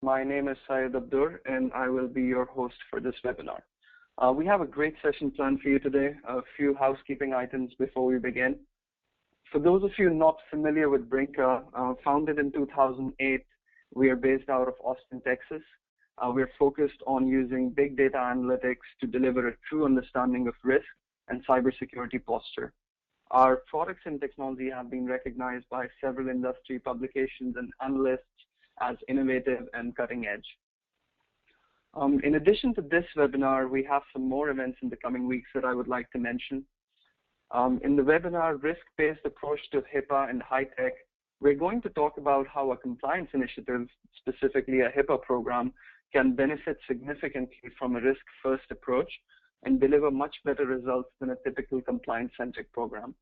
My name is Syed Abdur, and I will be your host for this webinar. We have a great session planned for you today. A few housekeeping items before we begin. For those of you not familiar with Bringa, founded in 2008, we are based out of Austin, Texas. We're focused on using big data analytics to deliver a true understanding of risk and cybersecurity posture. Our products and technology have been recognized by several industry publications and analysts as innovative and cutting edge. In addition to this webinar, we have some more events in the coming weeks that I would like to mention. In the webinar, Risk-Based Approach to HIPAA and High Tech, we're going to talk about how a compliance initiative, specifically a HIPAA program, can benefit significantly from a risk-first approach and deliver much better results than a typical compliance-centric program.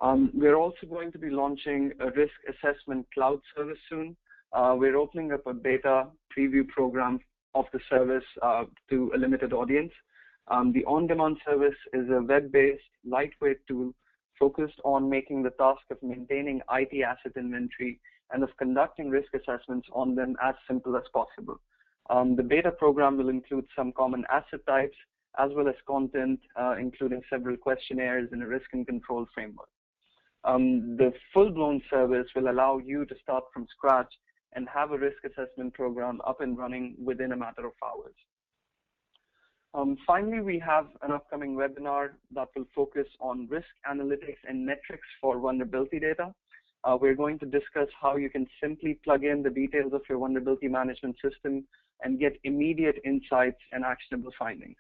We're also going to be launching a risk assessment cloud service soon. We're opening up a beta preview program of the service to a limited audience. The on-demand service is a web-based, lightweight tool focused on making the task of maintaining IT asset inventory and of conducting risk assessments on them as simple as possible. The beta program will include some common asset types, as well as content, including several questionnaires and a risk and control framework. The full-blown service will allow you to start from scratch and have a risk assessment program up and running within a matter of hours. Finally, we have an upcoming webinar that will focus on risk analytics and metrics for vulnerability data. We're going to discuss how you can simply plug in the details of your vulnerability management system and get immediate insights and actionable findings.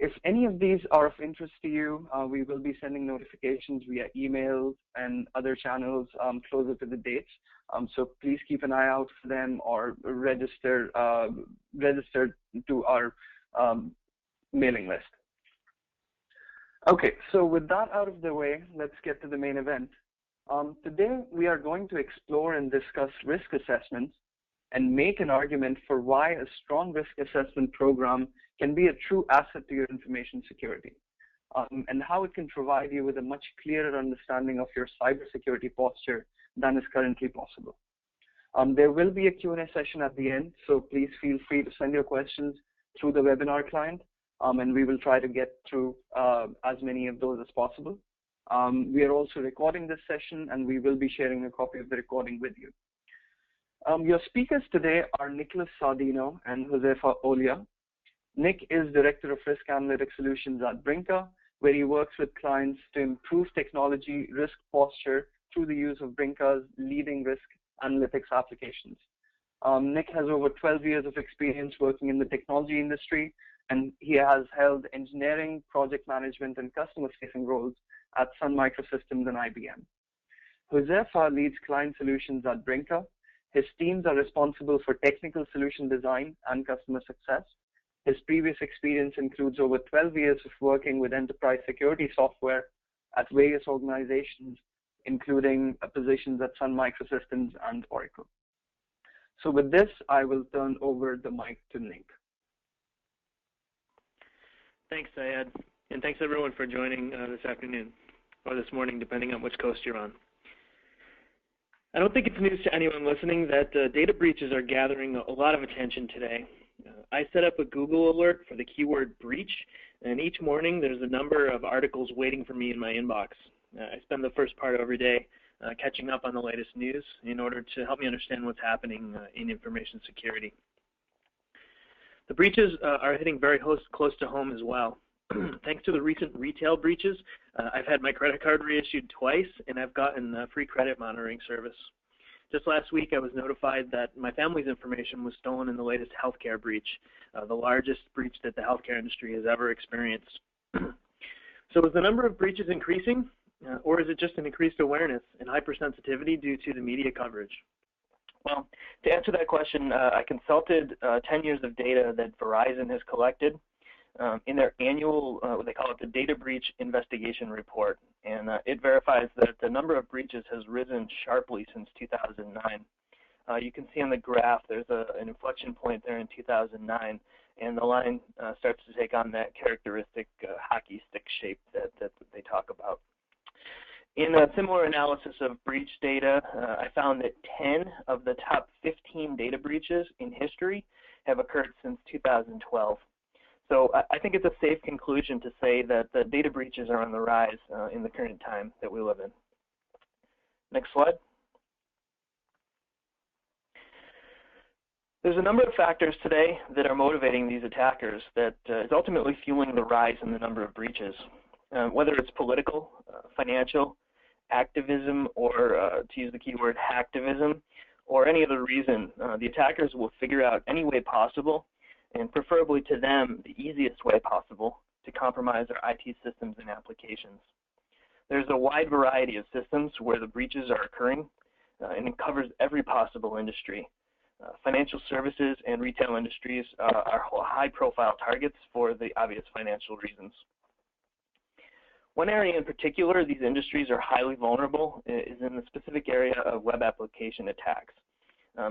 If any of these are of interest to you, we will be sending notifications via email and other channels closer to the dates. So please keep an eye out for them or register to our mailing list. Okay, so with that out of the way, let's get to the main event. Today, we are going to explore and discuss risk assessments and make an argument for why a strong risk assessment program can be a true asset to your information security, and how it can provide you with a much clearer understanding of your cybersecurity posture than is currently possible. There will be a Q&A session at the end, so please feel free to send your questions through the webinar client, and we will try to get through as many of those as possible. We are also recording this session, and we will be sharing a copy of the recording with you. Your speakers today are Nicholas Sardino and Josefa Olia. Nick is Director of Risk Analytics Solutions at Bringa, where he works with clients to improve technology risk posture through the use of Bringa's leading risk analytics applications. Nick has over 12 years of experience working in the technology industry, and he has held engineering, project management, and customer-facing roles at Sun Microsystems and IBM. Josefa leads client solutions at Bringa. His teams are responsible for technical solution design and customer success. His previous experience includes over 12 years of working with enterprise security software at various organizations, including positions at Sun Microsystems and Oracle. So with this, I will turn over the mic to Nick. Thanks, Syed, and thanks everyone for joining this afternoon, or this morning, depending on which coast you're on. I don't think it's news to anyone listening that data breaches are gathering a lot of attention today. I set up a Google alert for the keyword breach, and each morning there's a number of articles waiting for me in my inbox. I spend the first part of every day catching up on the latest news in order to help me understand what's happening in information security. The breaches are hitting very close to home as well. Thanks to the recent retail breaches, I've had my credit card reissued twice, and I've gotten a free credit monitoring service. Just last week, I was notified that my family's information was stolen in the latest healthcare breach, the largest breach that the healthcare industry has ever experienced. So is the number of breaches increasing, or is it just an increased awareness and hypersensitivity due to the media coverage? Well, to answer that question, I consulted 10 years of data that Verizon has collected in their annual, what they call it, the Data Breach Investigation Report. And it verifies that the number of breaches has risen sharply since 2009. You can see on the graph there's an inflection point there in 2009, and the line starts to take on that characteristic hockey stick shape that they talk about. In a similar analysis of breach data, I found that 10 of the top 15 data breaches in history have occurred since 2012. So I think it's a safe conclusion to say that the data breaches are on the rise in the current time that we live in. Next slide. There's a number of factors today that are motivating these attackers that is ultimately fueling the rise in the number of breaches. Whether it's political, financial, activism, or to use the keyword hacktivism, or any other reason, the attackers will figure out any way possible, and preferably to them, the easiest way possible, to compromise our IT systems and applications. There's a wide variety of systems where the breaches are occurring, and it covers every possible industry. Financial services and retail industries are high-profile targets for the obvious financial reasons. One area in particular these industries are highly vulnerable is in the specific area of web application attacks.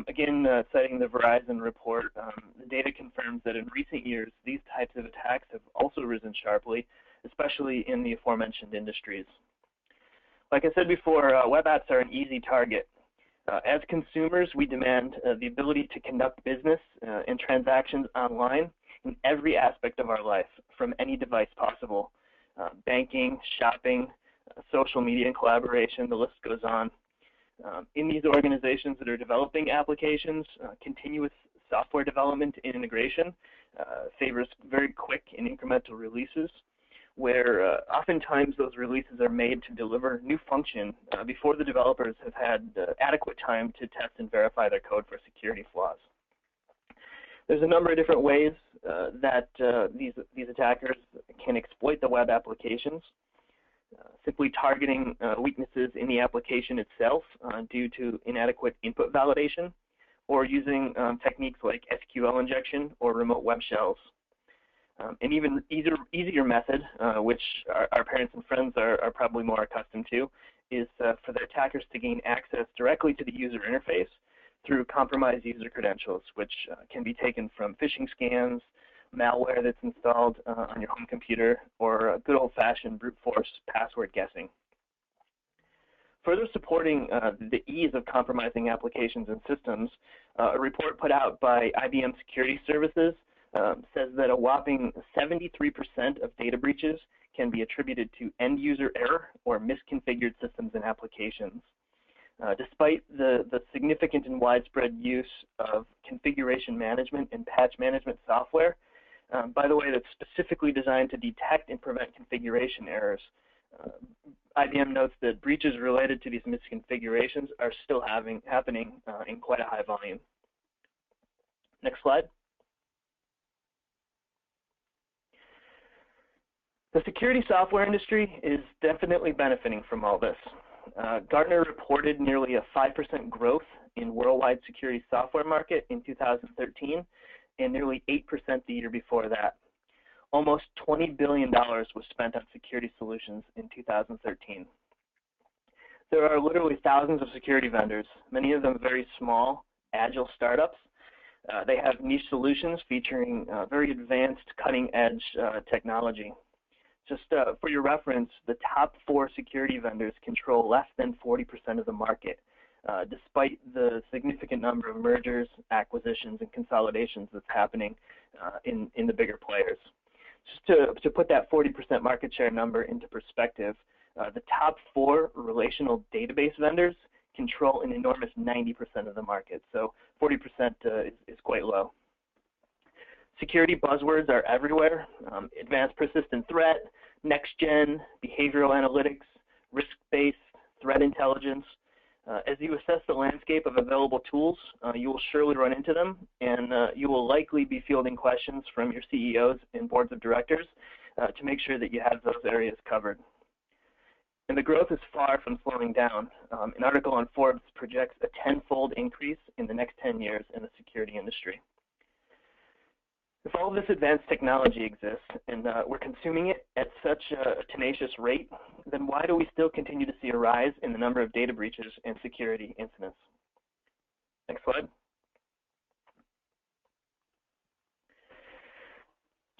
Again, citing the Verizon report, the data confirms that in recent years, these types of attacks have also risen sharply, especially in the aforementioned industries. Like I said before, web apps are an easy target. As consumers, we demand the ability to conduct business and transactions online in every aspect of our life, from any device possible. Banking, shopping, social media and collaboration, the list goes on. In these organizations that are developing applications, continuous software development and integration favors very quick and incremental releases, where oftentimes those releases are made to deliver new function before the developers have had adequate time to test and verify their code for security flaws. There's a number of different ways that these attackers can exploit the web applications. Simply targeting weaknesses in the application itself due to inadequate input validation, or using techniques like SQL injection or remote web shells. An even easier method, which our parents and friends are probably more accustomed to, is for the attackers to gain access directly to the user interface through compromised user credentials, which can be taken from phishing scans, malware that's installed on your home computer, or good old-fashioned brute force password guessing. Further supporting the ease of compromising applications and systems, a report put out by IBM Security Services says that a whopping 73% of data breaches can be attributed to end-user error or misconfigured systems and applications. Despite the significant and widespread use of configuration management and patch management software, by the way, that's specifically designed to detect and prevent configuration errors, IBM notes that breaches related to these misconfigurations are still happening in quite a high volume. Next slide. The security software industry is definitely benefiting from all this. Gartner reported nearly a 5% growth in worldwide security software market in 2013 and nearly 8% the year before that. Almost $20 billion was spent on security solutions in 2013. There are literally thousands of security vendors, many of them very small, agile startups. They have niche solutions featuring very advanced, cutting-edge technology. Just for your reference, the top 4 security vendors control less than 40% of the market, despite the significant number of mergers, acquisitions, and consolidations that's happening in the bigger players. Just to put that 40% market share number into perspective, the top 4 relational database vendors control an enormous 90% of the market, so 40% is quite low. Security buzzwords are everywhere: advanced persistent threat, next-gen, behavioral analytics, risk-based, threat intelligence. As you assess the landscape of available tools, you will surely run into them, and you will likely be fielding questions from your CEOs and boards of directors to make sure that you have those areas covered. And the growth is far from slowing down. An article on Forbes projects a 10-fold increase in the next 10 years in the security industry. If all of this advanced technology exists and we're consuming it at such a tenacious rate, then why do we still continue to see a rise in the number of data breaches and security incidents? Next slide.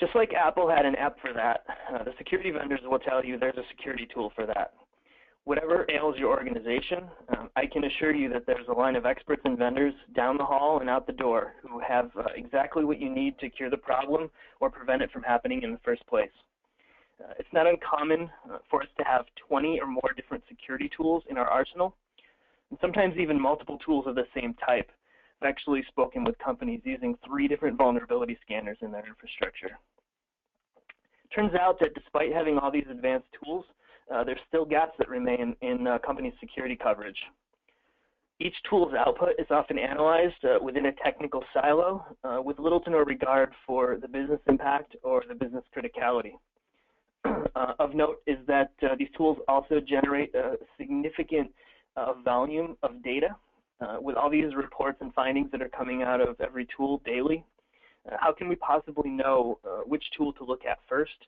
Just like Apple had an app for that, the security vendors will tell you there's a security tool for that. Whatever ails your organization, I can assure you that there's a line of experts and vendors down the hall and out the door who have exactly what you need to cure the problem or prevent it from happening in the first place. It's not uncommon for us to have 20 or more different security tools in our arsenal, and sometimes even multiple tools of the same type. I've actually spoken with companies using 3 different vulnerability scanners in their infrastructure. Turns out that despite having all these advanced tools, there's still gaps that remain in company security coverage. Each tool's output is often analyzed within a technical silo with little to no regard for the business impact or the business criticality. Of note is that these tools also generate a significant volume of data with all these reports and findings that are coming out of every tool daily. How can we possibly know which tool to look at first?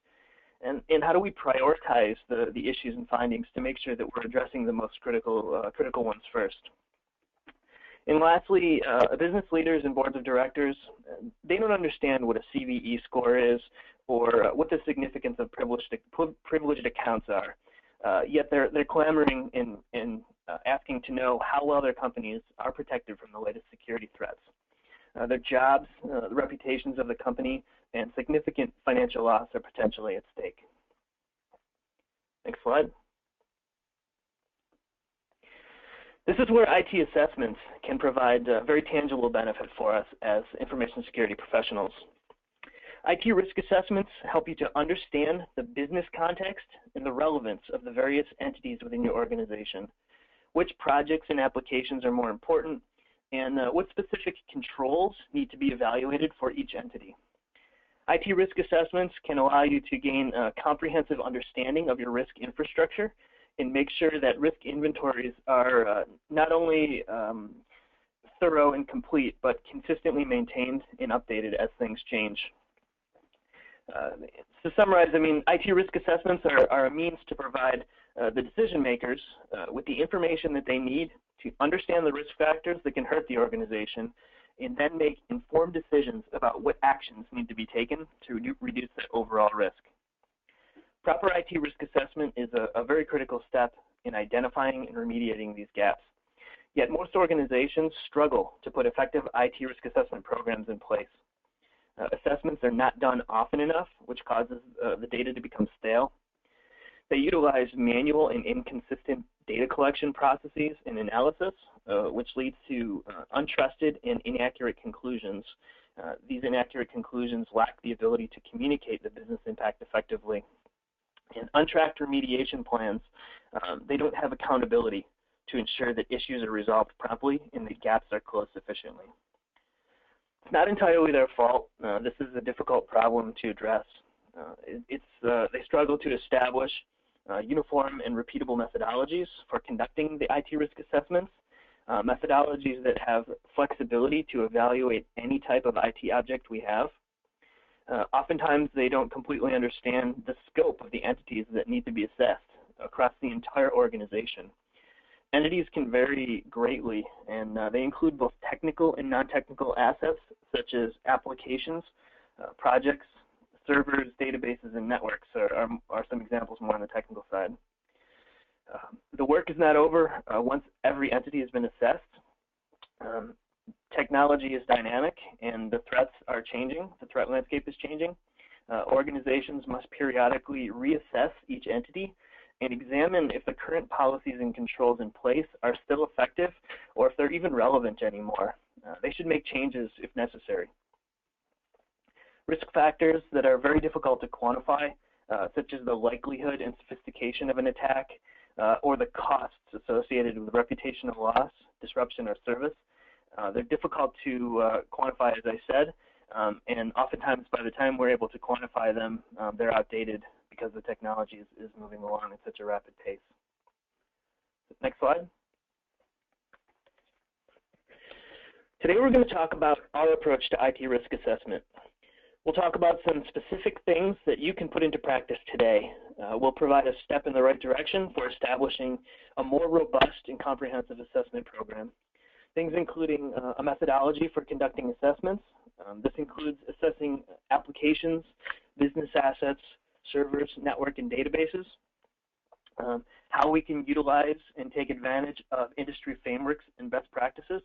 And how do we prioritize the issues and findings to make sure that we're addressing the most critical ones first? And lastly, business leaders and boards of directors, they don't understand what a CVE score is or what the significance of privileged accounts are. Yet they're clamoring in asking to know how well their companies are protected from the latest security threats. Their jobs, the reputations of the company, and significant financial loss are potentially at stake. Next slide. This is where IT assessments can provide very tangible benefit for us as information security professionals. IT risk assessments help you to understand the business context and the relevance of the various entities within your organization, which projects and applications are more important, and what specific controls need to be evaluated for each entity. IT risk assessments can allow you to gain a comprehensive understanding of your risk infrastructure and make sure that risk inventories are not only thorough and complete, but consistently maintained and updated as things change. To summarize, I mean, IT risk assessments are a means to provide the decision makers with the information that they need to understand the risk factors that can hurt the organization and then make informed decisions about what actions need to be taken to reduce the overall risk. Proper IT risk assessment is a very critical step in identifying and remediating these gaps. Yet most organizations struggle to put effective IT risk assessment programs in place. Assessments are not done often enough, which causes the data to become stale. They utilize manual and inconsistent data collection processes and analysis, which leads to untrusted and inaccurate conclusions. These inaccurate conclusions lack the ability to communicate the business impact effectively. And untracked remediation plans, they don't have accountability to ensure that issues are resolved promptly and the gaps are closed sufficiently. It's not entirely their fault. This is a difficult problem to address. They struggle to establish uniform and repeatable methodologies for conducting the IT risk assessments, methodologies that have flexibility to evaluate any type of IT object we have. Oftentimes, they don't completely understand the scope of the entities that need to be assessed across the entire organization. Entities can vary greatly, and they include both technical and non-technical assets, such as applications, projects, servers, databases, and networks are some examples more on the technical side. The work is not over once every entity has been assessed. Technology is dynamic, and the threats are changing. The threat landscape is changing. Organizations must periodically reassess each entity and examine if the current policies and controls in place are still effective or if they're even relevant anymore. They should make changes if necessary. Risk factors that are very difficult to quantify, such as the likelihood and sophistication of an attack, or the costs associated with reputational loss, disruption, or service. They're difficult to quantify, as I said, and oftentimes by the time we're able to quantify them, they're outdated because the technology is moving along at such a rapid pace. Next slide. Today we're going to talk about our approach to IT risk assessment. We'll talk about some specific things that you can put into practice today. We'll provide a step in the right direction for establishing a more robust and comprehensive assessment program. Things including a methodology for conducting assessments. This includes assessing applications, business assets, servers, network, and databases. how we can utilize and take advantage of industry frameworks and best practices,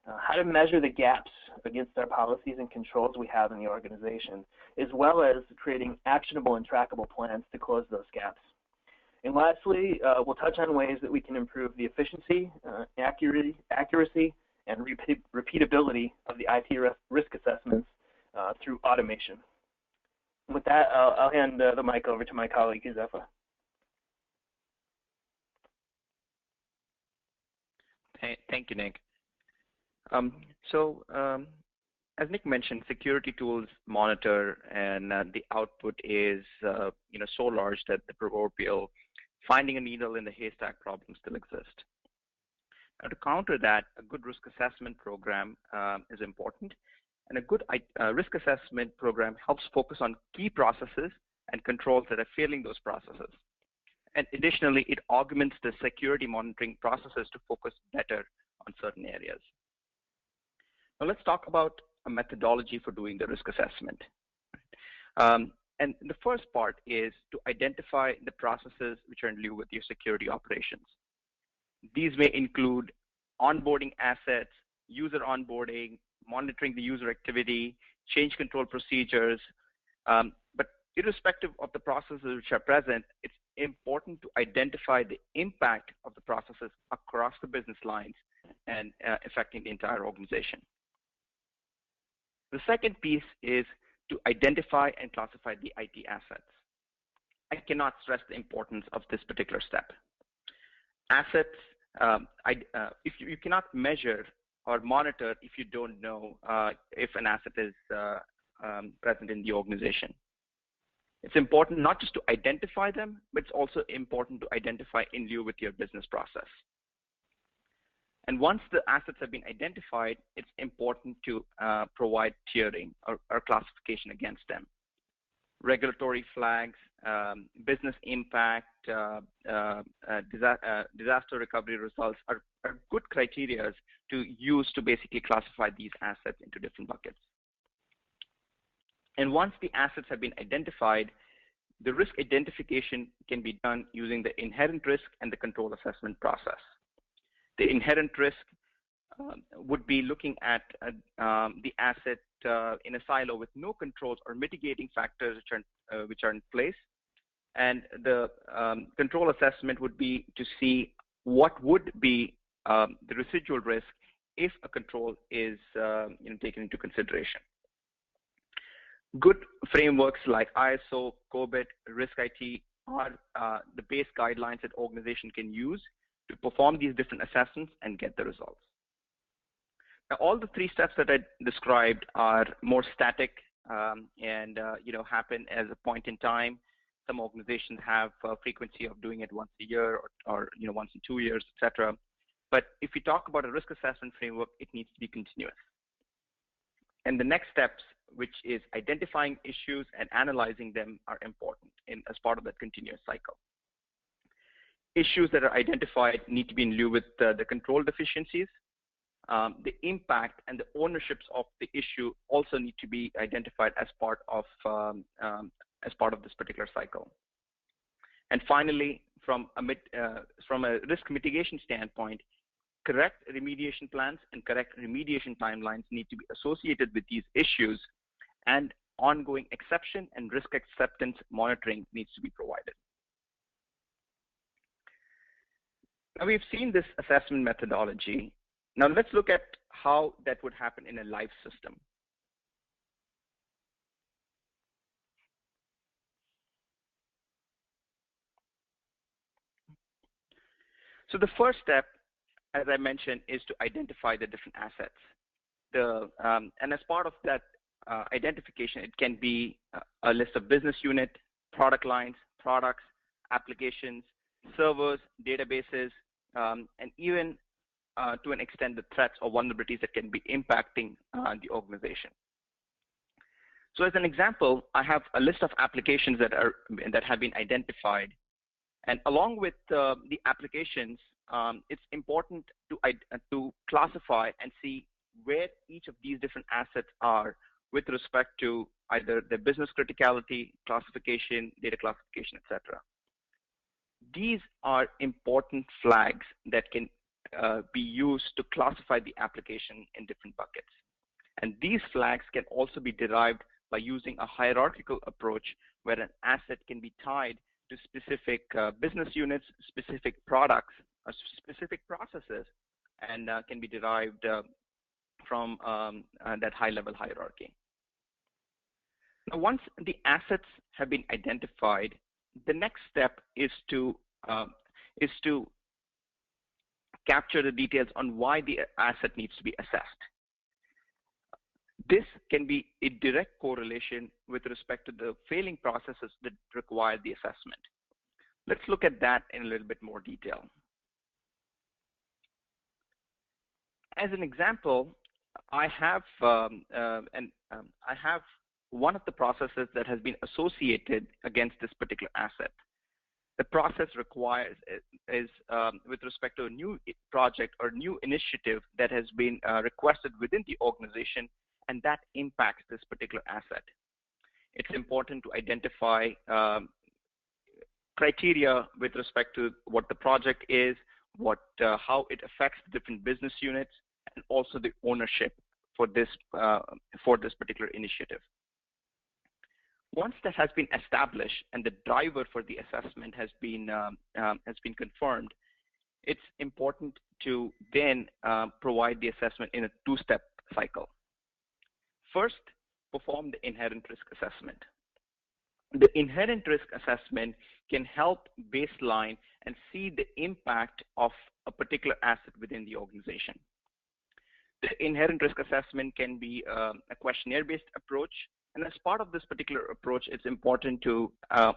how to measure the gaps against our policies and controls we have in the organization, as well as creating actionable and trackable plans to close those gaps. And lastly, we'll touch on ways that we can improve the efficiency, accuracy, and repeatability of the IT risk assessments through automation. And with that, I'll hand the mic over to my colleague, Josefa. Thank you, Nick. As Nick mentioned, security tools monitor, and the output is so large that the proverbial finding a needle in the haystack problem still exists. Now, to counter that, a good risk assessment program is important, and a good risk assessment program helps focus on key processes and controls that are failing those processes. And additionally, it augments the security monitoring processes to focus better on certain areas. Now, let's talk about a methodology for doing the risk assessment. And the first part is to identify the processes which are in lieu with your security operations. These may include onboarding assets, user onboarding, monitoring the user activity, change control procedures. But irrespective of the processes which are present, it's important to identify the impact of the processes across the business lines and affecting the entire organization. The second piece is to identify and classify the IT assets. I cannot stress the importance of this particular step. Assets, if you cannot measure or monitor if you don't know if an asset is present in the organization. It's important not just to identify them, but it's also important to identify in lieu with your business process. And once the assets have been identified, it's important to provide tiering or classification against them. Regulatory flags, business impact, disaster recovery results are good criteria to use to basically classify these assets into different buckets. And once the assets have been identified, the risk identification can be done using the inherent risk and the control assessment process. The inherent risk would be looking at the asset in a silo with no controls or mitigating factors which are in place. And the control assessment would be to see what would be the residual risk if a control is taken into consideration. Good frameworks like ISO, COBIT, Risk IT are the base guidelines that organization can use to perform these different assessments and get the results. Now, all the three steps that I described are more static and happen as a point in time. Some organizations have a frequency of doing it once a year or once in 2 years, etc. But if we talk about a risk assessment framework, it needs to be continuous. And the next steps, which is identifying issues and analyzing them, are important as part of that continuous cycle. Issues that are identified need to be in lieu with the control deficiencies. The impact and the ownerships of the issue also need to be identified as part of this particular cycle. And finally, from a risk mitigation standpoint, correct remediation plans and correct remediation timelines need to be associated with these issues, and ongoing exception and risk acceptance monitoring needs to be provided. Now, we've seen this assessment methodology. Now, let's look at how that would happen in a live system. So the first step, as I mentioned, is to identify the different assets. And as part of that identification, it can be a list of business unit, product lines, products, applications, servers, databases, and even to an extent the threats or vulnerabilities that can be impacting the organization. So as an example, I have a list of applications that have been identified. And along with the applications, it's important to classify and see where each of these different assets are with respect to either the business criticality, classification, data classification, etc. These are important flags that can be used to classify the application in different buckets. And these flags can also be derived by using a hierarchical approach where an asset can be tied to specific business units, specific products, or specific processes, and can be derived from that high-level hierarchy. Now, once the assets have been identified, the next step is to capture the details on why the asset needs to be assessed. This can be a direct correlation with respect to the failing processes that require the assessment. Let's look at that in a little bit more detail. As an example, I have one of the processes that has been associated against this particular asset. The process requires is with respect to a new project or new initiative that has been requested within the organization, and that impacts this particular asset. It's important to identify criteria with respect to what the project is, how it affects different business units, and also the ownership for this particular initiative. Once that has been established and the driver for the assessment has been confirmed, it's important to then provide the assessment in a two-step cycle. First, perform the inherent risk assessment. The inherent risk assessment can help baseline and see the impact of a particular asset within the organization. The inherent risk assessment can be a questionnaire-based approach, and as part of this particular approach, it's important to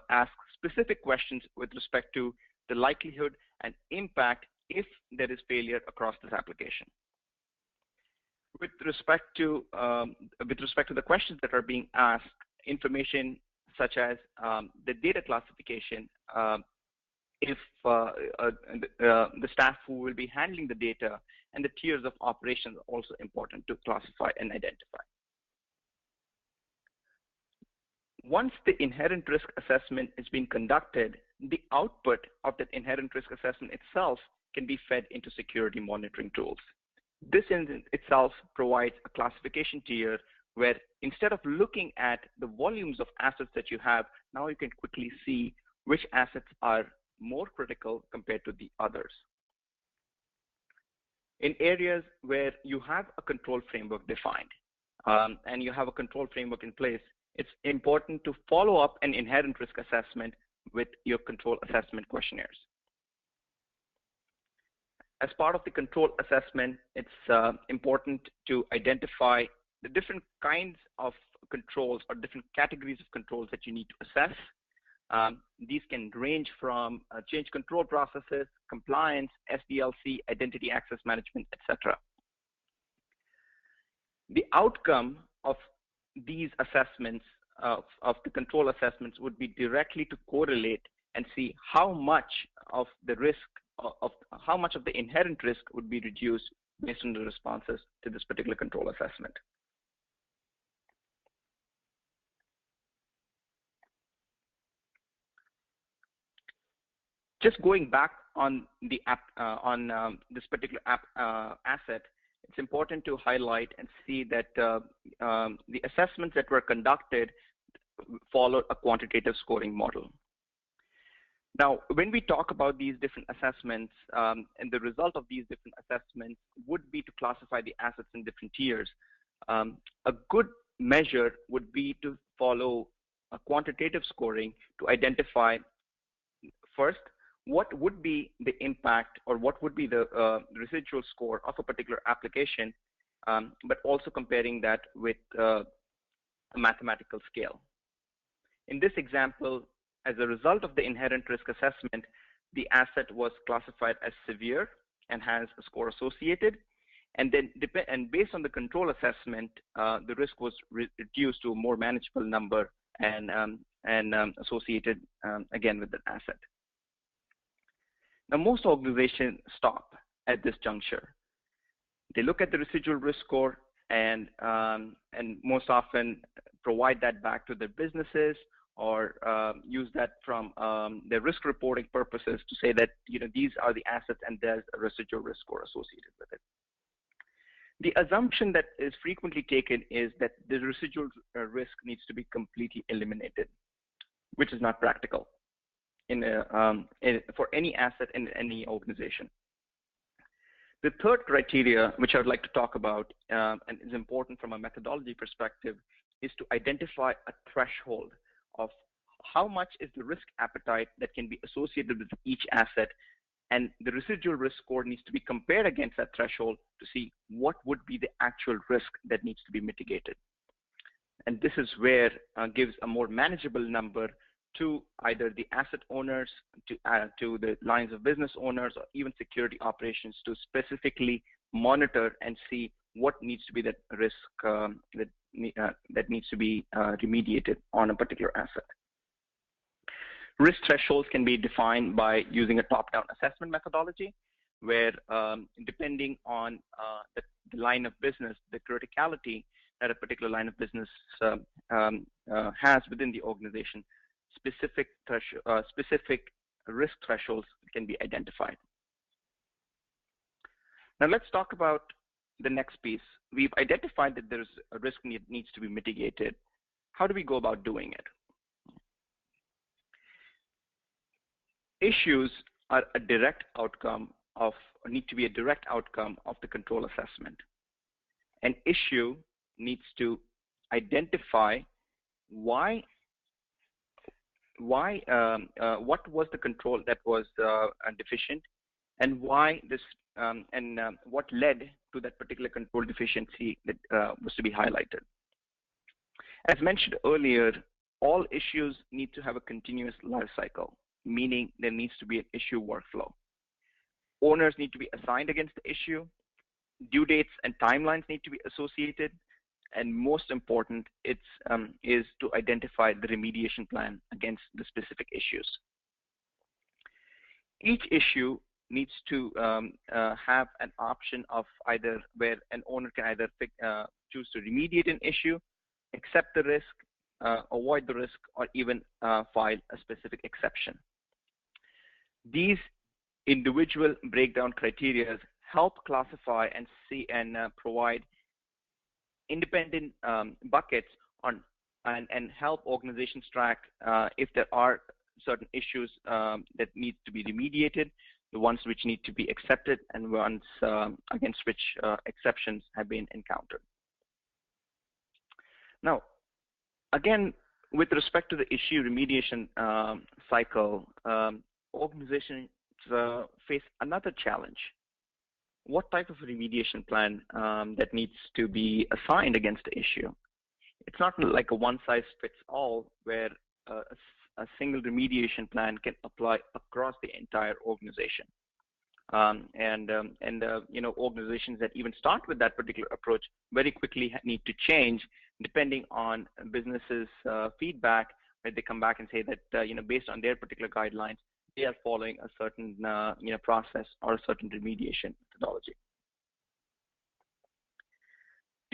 ask specific questions with respect to the likelihood and impact if there is failure across this application. With respect to the questions that are being asked, information such as the data classification, if the staff who will be handling the data, and the tiers of operations are also important to classify and identify. Once the inherent risk assessment is being conducted, the output of that inherent risk assessment itself can be fed into security monitoring tools. This in itself provides a classification tier where instead of looking at the volumes of assets that you have, now you can quickly see which assets are more critical compared to the others. In areas where you have a control framework defined and you have a control framework in place, it's important to follow up an inherent risk assessment with your control assessment questionnaires. As part of the control assessment, it's important to identify the different kinds of controls or different categories of controls that you need to assess. These can range from change control processes, compliance, SDLC, identity access management, etc. The outcome of these assessments, of the control assessments, would be directly to correlate and see how much of the risk, how much of the inherent risk would be reduced based on the responses to this particular control assessment. Just going back on the this particular asset, it's important to highlight and see that the assessments that were conducted followed a quantitative scoring model. Now, when we talk about these different assessments, and the result of these different assessments would be to classify the assets in different tiers, a good measure would be to follow a quantitative scoring to identify, first, what would be the impact or what would be the residual score of a particular application, but also comparing that with a mathematical scale. In this example, as a result of the inherent risk assessment, the asset was classified as severe and has a score associated. And then, based on the control assessment, the risk was reduced to a more manageable number and associated again with the asset. Now, most organizations stop at this juncture. They look at the residual risk score and most often provide that back to their businesses or use that from their risk reporting purposes to say that these are the assets and there's a residual risk score associated with it. The assumption that is frequently taken is that the residual risk needs to be completely eliminated, which is not practical for any asset in any organization. The third criteria, which I would like to talk about and is important from a methodology perspective, is to identify a threshold of how much is the risk appetite that can be associated with each asset, and the residual risk score needs to be compared against that threshold to see what would be the actual risk that needs to be mitigated. And this is where gives a more manageable number to either the asset owners, to the lines of business owners, or even security operations to specifically monitor and see what needs to be that risk that needs to be remediated on a particular asset. Risk thresholds can be defined by using a top-down assessment methodology, where depending on the line of business, the criticality that a particular line of business has within the organization, specific risk thresholds can be identified. Now let's talk about the next piece. We've identified that there's a risk needs to be mitigated. How do we go about doing it? Issues are a direct outcome of, or need to be a direct outcome of the control assessment. An issue needs to identify what was the control that was deficient, and why this, what led to that particular control deficiency that was to be highlighted. As mentioned earlier, all issues need to have a continuous life cycle, meaning there needs to be an issue workflow. Owners need to be assigned against the issue. Due dates and timelines need to be associated. And most important, is to identify the remediation plan against the specific issues. Each issue needs to have an option of either where an owner can either choose to remediate an issue, accept the risk, avoid the risk, or even file a specific exception. These individual breakdown criteria help classify and see and provide independent buckets on and help organizations track if there are certain issues that need to be remediated, the ones which need to be accepted, and ones against which exceptions have been encountered. Now, again, with respect to the issue remediation cycle, organizations face another challenge. What type of remediation plan that needs to be assigned against the issue? It's not like a one-size-fits-all where a single remediation plan can apply across the entire organization. Organizations that even start with that particular approach very quickly need to change depending on businesses' feedback, where they come back and say that based on their particular guidelines, they are following a certain process or a certain remediation methodology.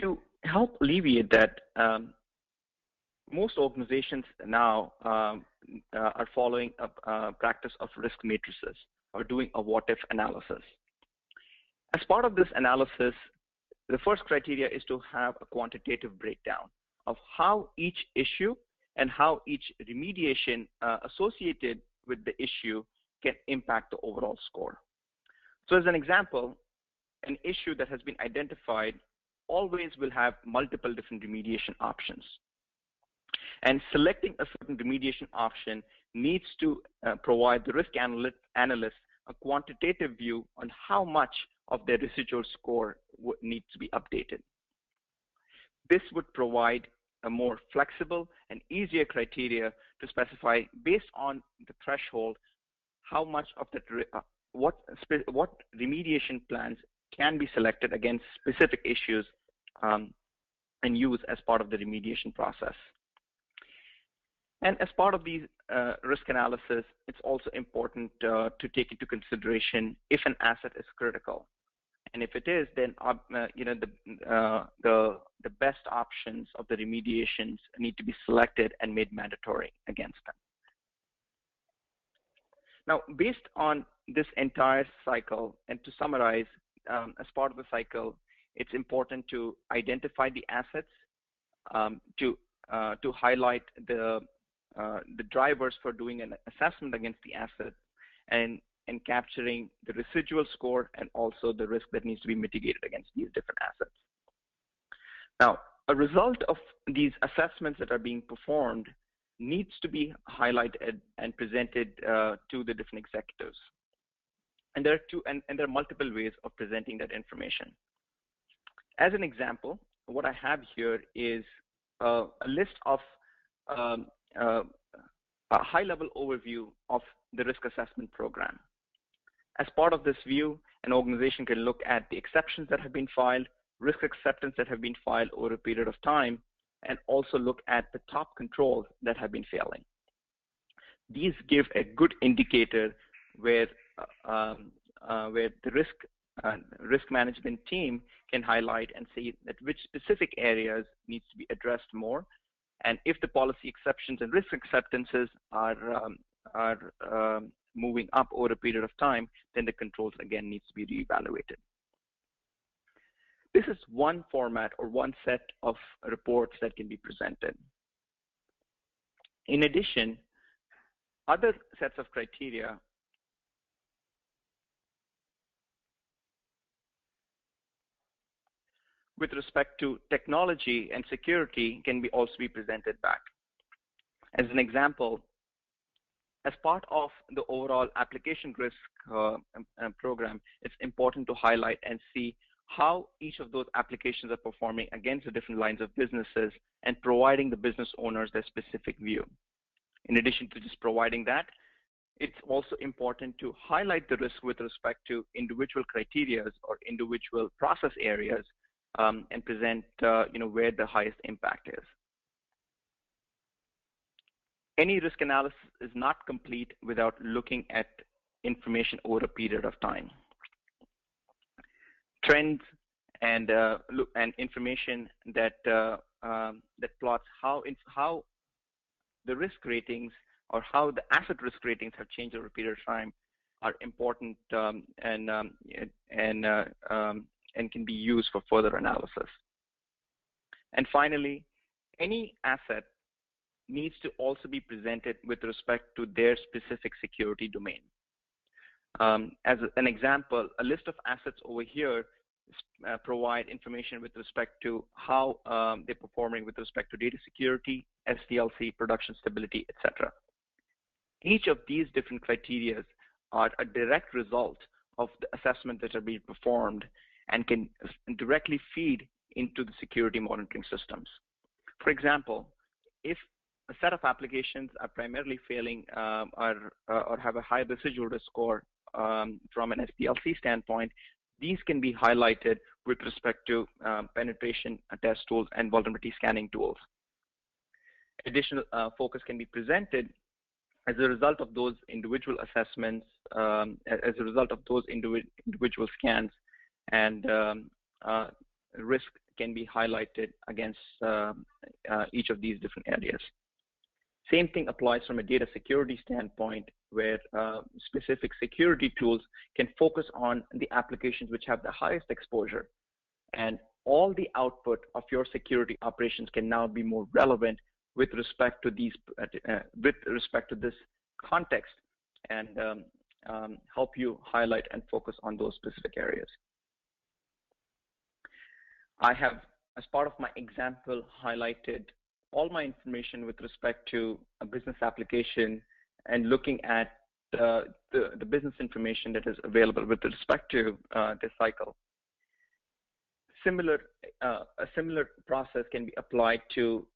To help alleviate that, most organizations now are following a practice of risk matrices, or doing a what-if analysis. As part of this analysis, the first criteria is to have a quantitative breakdown of how each issue and how each remediation associated with the issue can impact the overall score. So as an example, an issue that has been identified always will have multiple different remediation options. And selecting a certain remediation option needs to provide the risk analyst a quantitative view on how much of their residual score needs to be updated. This would provide a more flexible and easier criteria to specify, based on the threshold, how much of that what remediation plans can be selected against specific issues and used as part of the remediation process. And as part of these risk analysis, it's also important to take into consideration if an asset is critical. And if it is, then the best options of the remediations need to be selected and made mandatory against them. Now, based on this entire cycle, and to summarize, as part of the cycle, it's important to identify the assets, to highlight the drivers for doing an assessment against the asset, and capturing the residual score and also the risk that needs to be mitigated against these different assets. Now, a result of these assessments that are being performed needs to be highlighted and presented to the different executives. And there are multiple ways of presenting that information. As an example, what I have here is a list of a high-level overview of the risk assessment program. As part of this view, an organization can look at the exceptions that have been filed, risk acceptance that have been filed over a period of time, and also look at the top controls that have been failing. These give a good indicator where the risk management team can highlight and see that which specific areas needs to be addressed more, and if the policy exceptions and risk acceptances are moving up over a period of time, then the controls again needs to be reevaluated. This is one format or one set of reports that can be presented. In addition, other sets of criteria with respect to technology and security can also be presented back. As an example, as part of the overall application risk program, it's important to highlight and see how each of those applications are performing against the different lines of businesses and providing the business owners their specific view. In addition to just providing that, it's also important to highlight the risk with respect to individual criteria or individual process areas and present where the highest impact is. Any risk analysis is not complete without looking at information over a period of time. Trends and information that plots how the risk ratings or how the asset risk ratings have changed over a period of time are important and can be used for further analysis. And finally, any asset needs to also be presented with respect to their specific security domain. As an example, a list of assets over here provide information with respect to how they're performing with respect to data security, SDLC, production stability, etc. Each of these different criteria are a direct result of the assessment that are being performed and can directly feed into the security monitoring systems. For example, if a set of applications are primarily failing or have a high residual risk score from an SDLC standpoint, these can be highlighted with respect to penetration test tools and vulnerability scanning tools. Additional focus can be presented as a result of those individual assessments, as a result of those individual scans, and risk can be highlighted against each of these different areas. Same thing applies from a data security standpoint, where specific security tools can focus on the applications which have the highest exposure. And all the output of your security operations can now be more relevant with respect to these, this context, and help you highlight and focus on those specific areas. I have, as part of my example, highlighted all my information with respect to a business application and looking at the business information that is available with respect to this cycle. A similar process can be applied to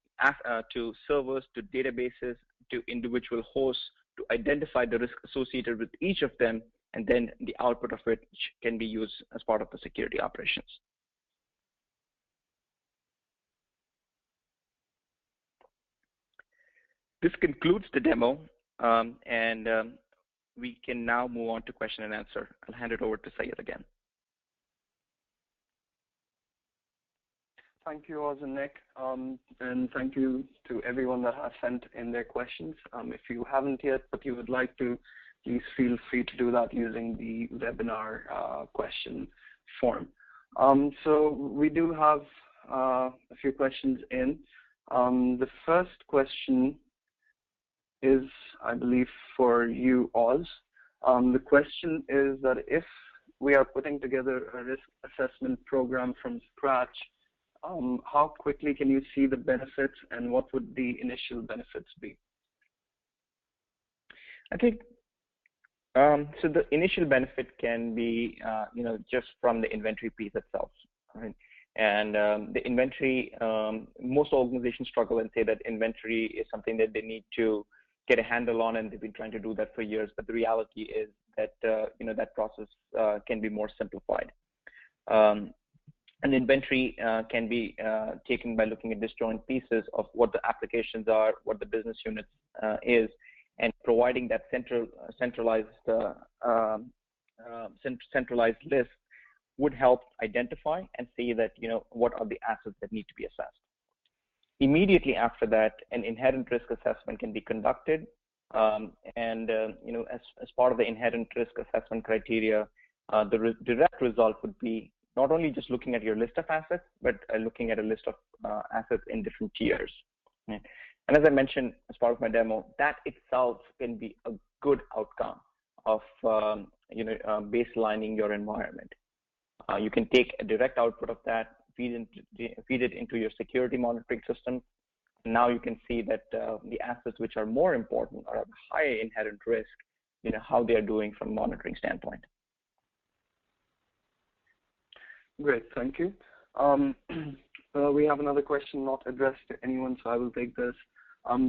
servers, to databases, to individual hosts, to identify the risk associated with each of them, and then the output of which can be used as part of the security operations. This concludes the demo, and we can now move on to question and answer. I'll hand it over to Syed again. Thank you, Oz and Nick, and thank you to everyone that has sent in their questions. If you haven't yet, but you would like to, please feel free to do that using the webinar question form. So we do have a few questions in. The first question is, I believe, for you, Oz. The question is that if we are putting together a risk assessment program from scratch, how quickly can you see the benefits, and what would the initial benefits be? I think so. The initial benefit can be, just from the inventory piece itself, right? And the inventory, most organizations struggle and say that inventory is something that they need to get a handle on, and they've been trying to do that for years. But the reality is that that process can be more simplified. And inventory can be taken by looking at disjoint pieces of what the applications are, what the business units is, and providing that centralized list would help identify and see that what are the assets that need to be assessed. Immediately after that, an inherent risk assessment can be conducted, and as part of the inherent risk assessment criteria, the direct result would be not only just looking at your list of assets, but looking at a list of assets in different tiers. Right? And as I mentioned as part of my demo, that itself can be a good outcome of baselining your environment. You can take a direct output of that, feed it into your security monitoring system. Now you can see that the assets which are more important or have higher inherent risk, how they are doing from a monitoring standpoint. Great, thank you. We have another question not addressed to anyone, so I will take this.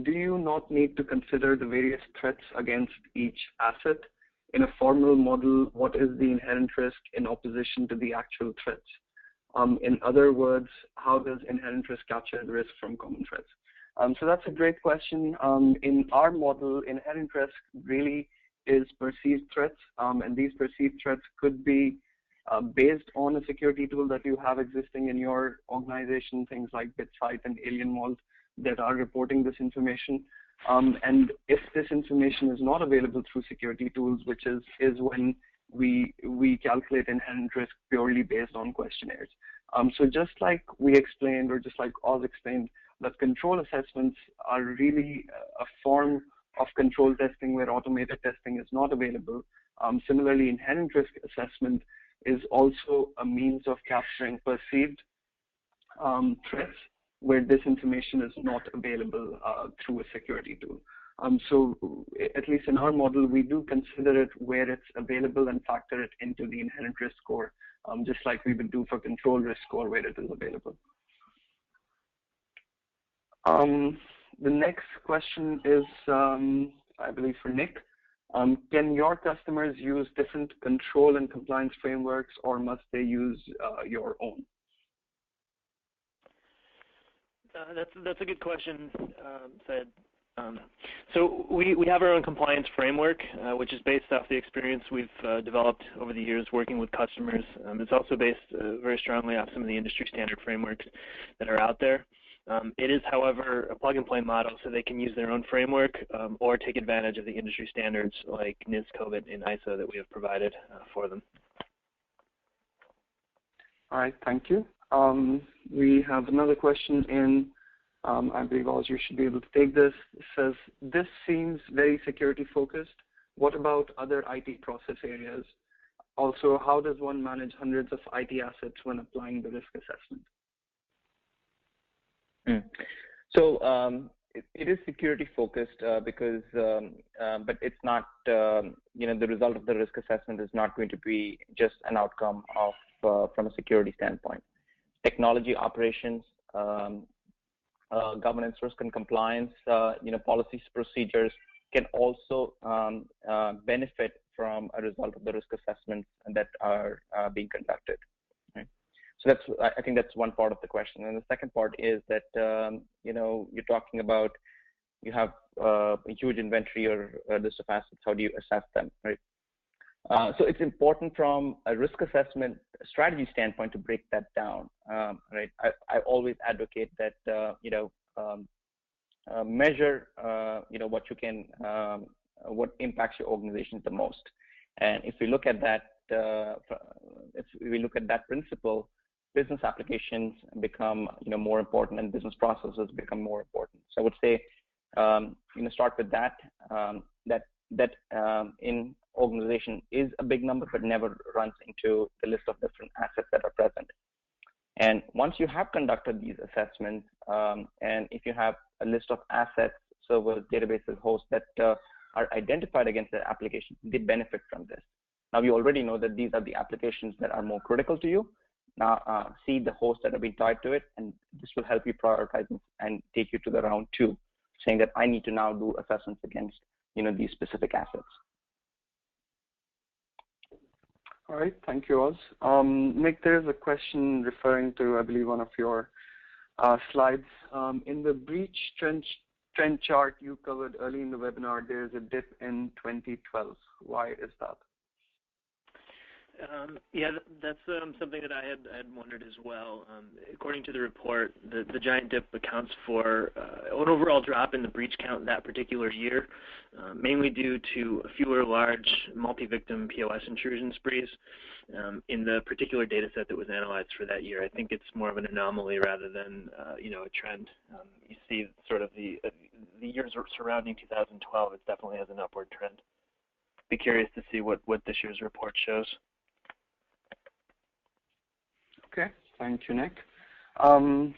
Do you not need to consider the various threats against each asset? In a formal model, what is the inherent risk in opposition to the actual threats? In other words, how does inherent risk capture the risk from common threats? So that's a great question. In our model, inherent risk really is perceived threats, and these perceived threats could be based on a security tool that you have existing in your organization, things like BitSight and AlienVault that are reporting this information. And if this information is not available through security tools, which is when we calculate inherent risk purely based on questionnaires. So just like we explained, or just like Oz explained, that control assessments are really a form of control testing where automated testing is not available. Similarly, inherent risk assessment is also a means of capturing perceived threats where this information is not available through a security tool. So at least in our model, we do consider it where it's available and factor it into the inherent risk score, just like we would do for control risk score where it is available. The next question is, I believe, for Nick. Can your customers use different control and compliance frameworks, or must they use your own? That's a good question, Syed. So we have our own compliance framework, which is based off the experience we've developed over the years working with customers. It's also based very strongly off some of the industry standard frameworks that are out there. It is, however, a plug-and-play model, so they can use their own framework or take advantage of the industry standards like NIST, COVID, and ISO that we have provided for them. All right, thank you. We have another question in. I believe, Oz, you should be able to take this. It says, this seems very security focused. What about other IT process areas? Also, how does one manage hundreds of IT assets when applying the risk assessment? So it is security focused because, but it's not, the result of the risk assessment is not going to be just an outcome of from a security standpoint. Technology operations, governance, risk and compliance, policies, procedures can also benefit from a result of the risk assessments that are being conducted. Right? So I think that's one part of the question. And the second part is that, you're talking about you have a huge inventory or list of assets. How do you assess them, right? So it's important from a risk assessment strategy standpoint to break that down, right? I always advocate that measure what you can what impacts your organization the most, and if we look at that principle, business applications become more important and business processes become more important. So I would say start with that. That in organization is a big number, but never runs into the list of different assets that are present. And once you have conducted these assessments, and if you have a list of assets, servers, databases, hosts that are identified against the application, they benefit from this. Now, we already know that these are the applications that are more critical to you. Now, see the hosts that have been tied to it, and this will help you prioritize and take you to the round 2, saying that I need to now do assessments against these specific assets. All right, thank you, Oz. Nick, there's a question referring to, I believe, one of your slides. In the breach trend chart you covered early in the webinar, there's a dip in 2012. Why is that? Yeah, that's something that I had wondered as well. According to the report, the giant dip accounts for an overall drop in the breach count that particular year, mainly due to fewer large multi-victim POS intrusion sprees in the particular data set that was analyzed for that year. I think it's more of an anomaly rather than a trend. You see sort of the years surrounding 2012, it definitely has an upward trend. Be curious to see what this year's report shows. Okay, thank you, Nick. I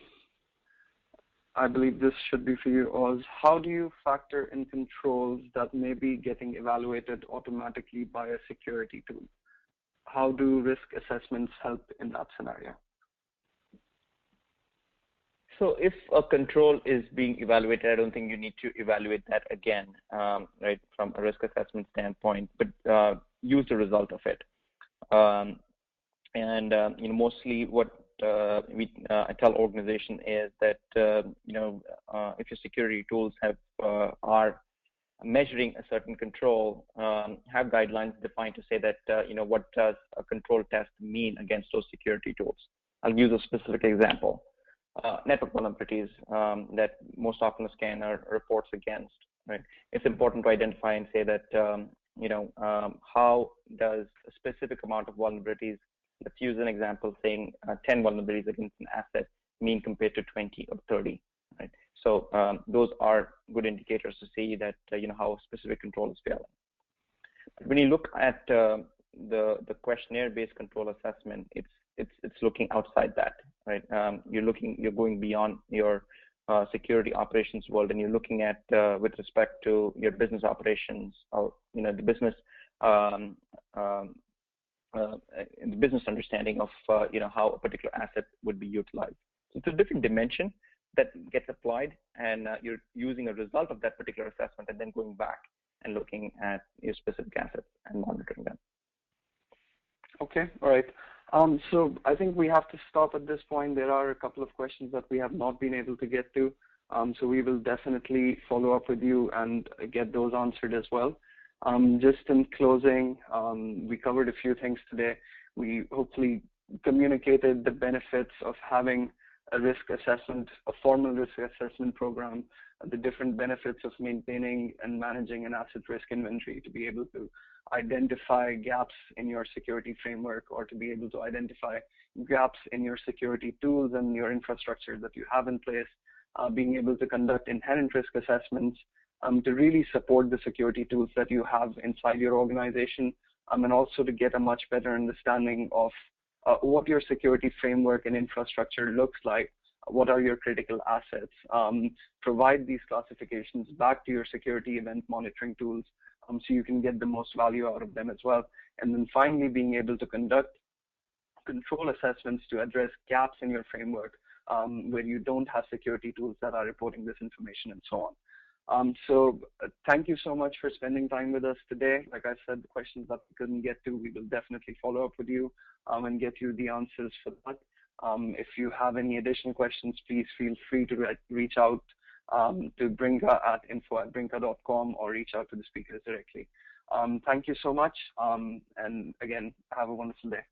believe this should be for you, Oz. How do you factor in controls that may be getting evaluated automatically by a security tool? How do risk assessments help in that scenario? So if a control is being evaluated, I don't think you need to evaluate that again, right, from a risk assessment standpoint, but use the result of it. Mostly what I tell organizations is that if your security tools are measuring a certain control, have guidelines defined to say that what does a control test mean against those security tools. I'll use a specific example: network vulnerabilities that most often a scanner reports against. Right? It's important to identify and say that how does a specific amount of vulnerabilities. Let's use an example saying 10 vulnerabilities against an asset mean compared to 20 or 30, right? So those are good indicators to see that how a specific control is failing. But when you look at the questionnaire-based control assessment, it's looking outside that, right? You're going beyond your security operations world, and you're looking at with respect to your business operations or the business. The business understanding of how a particular asset would be utilized. So it's a different dimension that gets applied, and you're using a result of that particular assessment and then going back and looking at your specific assets and monitoring them. Okay, all right. So I think we have to stop at this point. There are a couple of questions that we have not been able to get to, so we will definitely follow up with you and get those answered as well. Just in closing, we covered a few things today. We hopefully communicated the benefits of having a risk assessment, a formal risk assessment program, the different benefits of maintaining and managing an asset risk inventory to be able to identify gaps in your security framework or to be able to identify gaps in your security tools and your infrastructure that you have in place, being able to conduct inherent risk assessments, to really support the security tools that you have inside your organization, and also to get a much better understanding of what your security framework and infrastructure looks like, what are your critical assets, provide these classifications back to your security event monitoring tools so you can get the most value out of them as well. And then finally, being able to conduct control assessments to address gaps in your framework where you don't have security tools that are reporting this information and so on. So thank you so much for spending time with us today. Like I said, the questions that we couldn't get to, we will definitely follow up with you and get you the answers for that. If you have any additional questions, please feel free to reach out to bringa@info@bringa.com or reach out to the speakers directly. Thank you so much, and again, have a wonderful day.